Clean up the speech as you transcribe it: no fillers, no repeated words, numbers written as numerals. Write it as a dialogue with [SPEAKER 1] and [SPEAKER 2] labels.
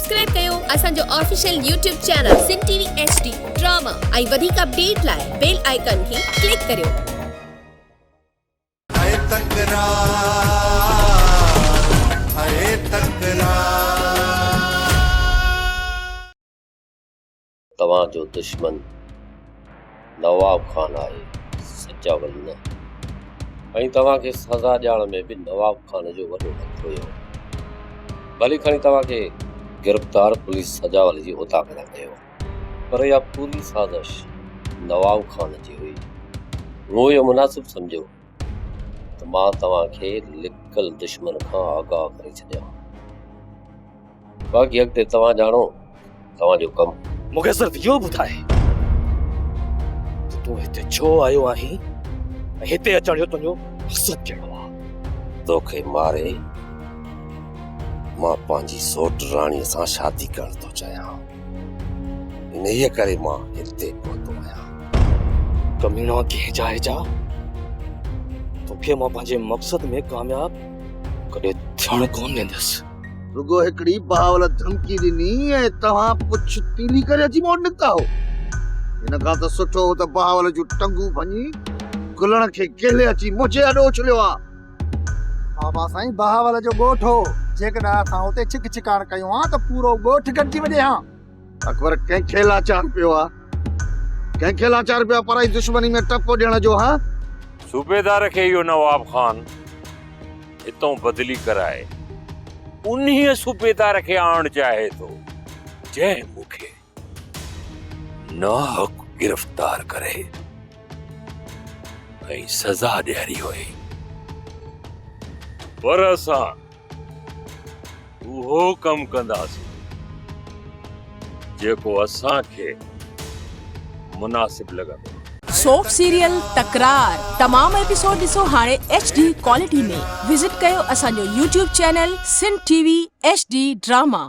[SPEAKER 1] Subscribe कयो असांजो official YouTube channel सिन TV HD drama ऐं वधीक अपडेट लाइ बेल आइकन खे क्लिक करियो।
[SPEAKER 2] तव्हां जो दुश्मन नवाब खान आहे, सचा वली न। ऐं तव्हांखे सज़ा ॾियण में बि नवाब खान जो वॾो हथु हुयो। भली खणी तव्हांखे गिरफ़्तार पुलिस सजा वाले जी उता करण कयो, पर इहा पूरी साज़िश नवाब खान जी हुई। मूं इहो मुनासिब सम्झो त मां तव्हांखे लिकल दुश्मन खां आगाह करे छॾियां। बाक़ी अॻिते तव्हां ॼाणो तव्हांजो कमु।
[SPEAKER 3] मूंखे सिर्फ़ इहो ॿुधाए तूं हिते छो आयो आहीं ऐं हिते अचण जो तुंहिंजो मक़सदु कहिड़ो आहे?
[SPEAKER 2] तोखे मारे मां पंहिंजी सौट राणीअ सां शादी करण थो चाहियां। इन्हीअ करे मां हिते पहुतो आहियां।
[SPEAKER 3] कमीना कंहिं जाइ जा तोखे मां पंहिंजे मक़सद में कामयाब कॾहिं थियण कोन ॾींदुसि।
[SPEAKER 4] रुगो हिकड़ी बहावल धमकी ॾिनी ऐं तव्हां पुछ तीली करे अची मोड़ निकिता हो। हिन खां त सुठो हो त बहावल जूं टंगूं भञी गुलण खे केले अची मुझे अॾो उछलियो आ।
[SPEAKER 5] बाबा साईं बहावल जो ॻोठ हो, जेकॾहिं असां उते छिक छिकाण कयूं हा त पूरो ॻोठ गॾिजी वञे हा।
[SPEAKER 4] अकबर कंहिंखे लाचार पियो आ, कंहिंखे लाचार पियो पराई दुश्मनी में टपो ॾियण जो हा।
[SPEAKER 6] सूबेदार खे इहो नवाब खान हितों बदली कराए उन्हीअ सूबेदार खे आणणु चाहे थो जंहिं मूंखे नाहक गिरफ़्तार करे ऐं सज़ा ॾियारी हुई। पर असां उहो कमु कंदासीं जेको असांखे मुनासिब लॻंदो।
[SPEAKER 7] सोप सीरियल तकरार तमाम एपिसोड ॾिसो हाणे HD क्वालिटी में। विजिट कयो असांजो YouTube चैनल सिन टीवी HD ड्रामा।